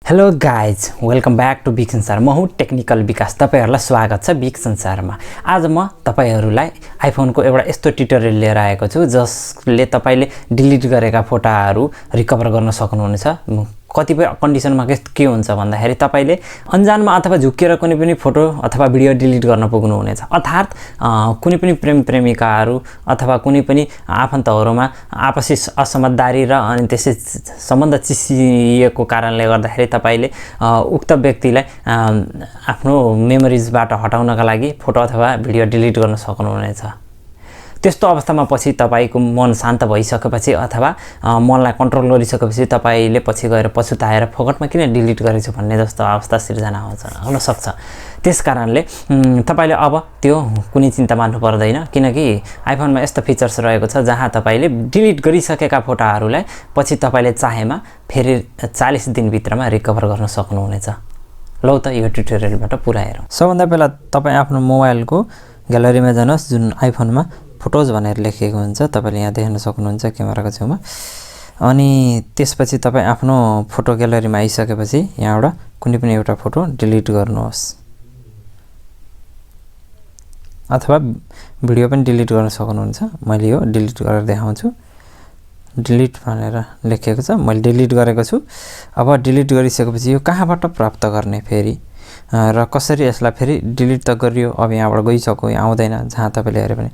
Hello guys, welcome back to BigSansar. म हुँ technical विकास। तपाईहरुलाई स्वागत छ बिगसंसारमा। आज म तपाईहरुलाई आइफोनको एउटा यस्तो ट्युटोरियल लिएर आएको छु जसले तपाईले डिलिट गरेका फोटाहरू रिकभर गर्न सक्नुहुनेछ। कतिपय कन्डिसनमा के हुन्छ भन्दाखेरि तपाईले अनजानमा अथवा झुक्किएर कुनै पनि फोटो अथवा भिडियो डिलिट गर्न पुग्नुहुनेछ। अर्थात् कुनै पनि प्रेम प्रेमिकाहरू अथवा कुनै पनि आफन्तहरुमा आपसी असमझदारी र अनि त्यसै सम्बन्ध चिसिएको कारणले गर्दाखेरि तपाईले उक्त व्यक्तिलाई आफ्नो मेमोरिजबाट हटाउनका लागि फोटो अथवा भिडियो डिलिट गर्न सक्नुहुनेछ। त्यस्तो अवस्थामा पछि तपाईको मन शान्त भइसकेपछि अथवा मनलाई कन्ट्रोल गरिसकेपछि तपाईले पछि गएर पछुताएर फोकटमा किन डिलिट गरेछु भन्ने जस्तो अवस्था सिर्जना हुन सक्छ। त्यसकारणले तपाईले अब त्यो कुनै चिन्ता मान्नु पर्दैन, किनकि आइफोनमा यस्तो फिचर्स रहेको छ जहाँ तपाईले डिलिट गरिसकेका फोटाहरूलाई पछि तपाईले चाहेमा फेरि 40 दिन भित्रमा रिकभर गर्न सक्नुहुनेछ। लौ त यो ट्युटोरियलबाट पुरा हेरौँ। सबभन्दा पहिला तपाई आफ्नो मोबाइलको ग्यालरीमा जानुहोस्, जुन आइफोनमा फोटोज भनेर लेखिएको हुन्छ। तपाईले यहाँ देख्न सक्नुहुन्छ क्यामेराको छेउमा। अनि त्यसपछि तपाई आफ्नो फोटो ग्यालरीमा आइसकेपछि यहाँबाट कुनै पनि एउटा फोटो डिलिट गर्नुहोस् अथवा भिडियो पनि डिलिट गर्न सक्नुहुन्छ। मैले यो डिलिट गरेर देखाउँछु। डिलिट भनेर लेखिएको छ, मैले डिलिट गरेको छु। अब डिलिट गरिसकेपछि यो कहाँबाट प्राप्त गर्ने फेरि र कसरी यसलाई फेरि डिलिट त गरियो, अब यहाँबाट गइसक्यो, यहाँ आउँदैन। जहाँ तपाईले हेरे पनि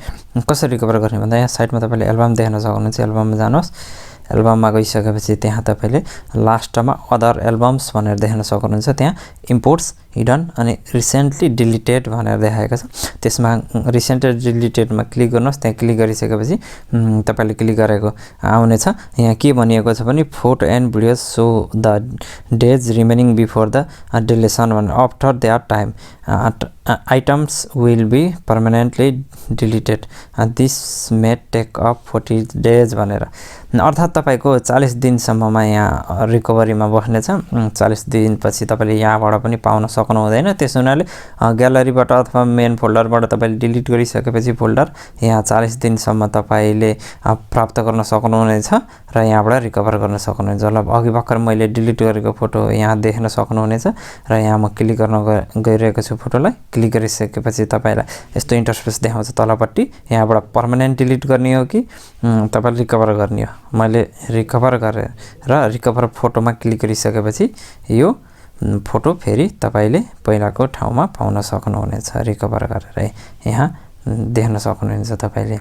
कसरी रिकभर गर्ने भन्दा यहाँ साइडमा तपाईले एल्बम देख्न सक्नुहुन्छ। एल्बममा जानुहोस्। एल्बममा गइसकेपछि त्यहाँ तपाईले लास्टमा अदर एल्बम्स भनेर देख्न सक्नुहुन्छ। त्यहाँ इम्पोर्ट्स हिडन अनि रिसेन्टली डिलिटेड भनेर देखाएको छ। त्यसमा रिसेन्टली डिलिटेडमा क्लिक गर्नुहोस्। त्यहाँ क्लिक गरिसकेपछि तपाईले क्लिक गरेको आउनेछ। यहाँ के भनिएको छ भने photo and videos show the days remaining before the deletion भने after that time items will be permanently deleted this may take up 40 days भनेर। अर्थात् तपाईको 40 दिनसम्ममा यहाँ रिकभरीमा बस्नेछ। 40 दिनपछि तपाईले यहाँबाट पनि पाउन सक्नु हुँदैन। त्यस हुनाले ग्यालरीबाट अथवा मेन फोल्डरबाट तपाईले डिलिट गरिसकेपछि फोल्डर यहाँ 40 दिनसम्म तपाईले प्राप्त गर्न सक्नुहुनेछ र यहाँबाट रिकभर गर्न सक्नुहुनेछ। ल अघि भर्खर मैले डिलिट गरेको फोटो यहाँ देख्न सक्नुहुनेछ र यहाँ म क्लिक गर्न गइरहेको छु फोटोलाई। क्लिक गरिसकेपछि तपाईलाई यस्तो इन्टरफेस देखाउँछ तलपट्टि। यहाँबाट पर्मानेन्ट डिलिट गर्ने हो कि तपाईले रिकभर गर्ने हो। मैले रिकभर गरेर र रिकभर फोटोमा क्लिक गरिसकेपछि यो फोटो फेरि तपाईले पहिलाको ठाउँमा पाउन सक्नुहुनेछ रिकभर गरेर। यहाँ देख्न सक्नुहुनेछ तपाईले।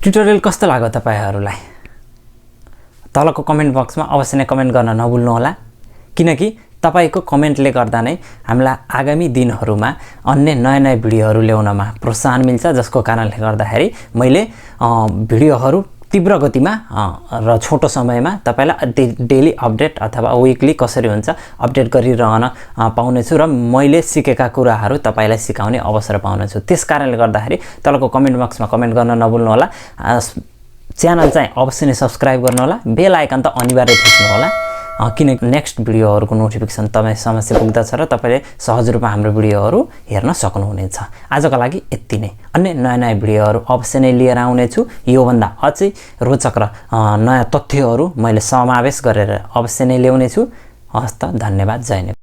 ट्युटोरियल कस्तो लाग्यो तपाईहरुलाई? तलको कमेन्ट बक्समा अवश्य नै कमेन्ट गर्न नभुल्नु होला, किनकि तपाईको कमेन्टले गर्दा नै हामीलाई आगामी दिनहरुमा अन्य नयाँ भिडियोहरु ल्याउनमा प्रोत्साहन मिल्छ, जसको कारणले गर्दाखेरि मैले भिडियोहरु तीव्र गतिमा र छोटो समयमा तपाईलाई डेली अपडेट अथवा वीकली कसरी हुन्छ अपडेट गरिरहन पाउनेछु र मैले सिकेका कुराहरू तपाईलाई सिकाउने अवसर पाउनेछु। त्यसकारणले गर्दाखेरि तलको कमेन्ट बक्समा कमेन्ट गर्न नभुल्नु होला। च्यानल चाहिँ अवश्य नै सब्स्क्राइब गर्नु होला। बेल आइकन त अनिवार्य थिच्नु होला, किनकि नेक्स्ट भिडियोहरुको नोटिफिकेसन तपाईसँग पुग्दछ र तपाईले सहज रूपमा हाम्रो भिडियोहरु हेर्न सक्नुहुनेछ। आजको लागि यति नै। अन्य नयाँ भिडियोहरु अवश्य नै लिएर आउनेछु। यो भन्दा अझै रोचक र नयाँ तथ्यहरु मैले समावेश गरेर अवश्य नै ल्याउनेछु। हस्त धन्यवाद। जय नेपाल।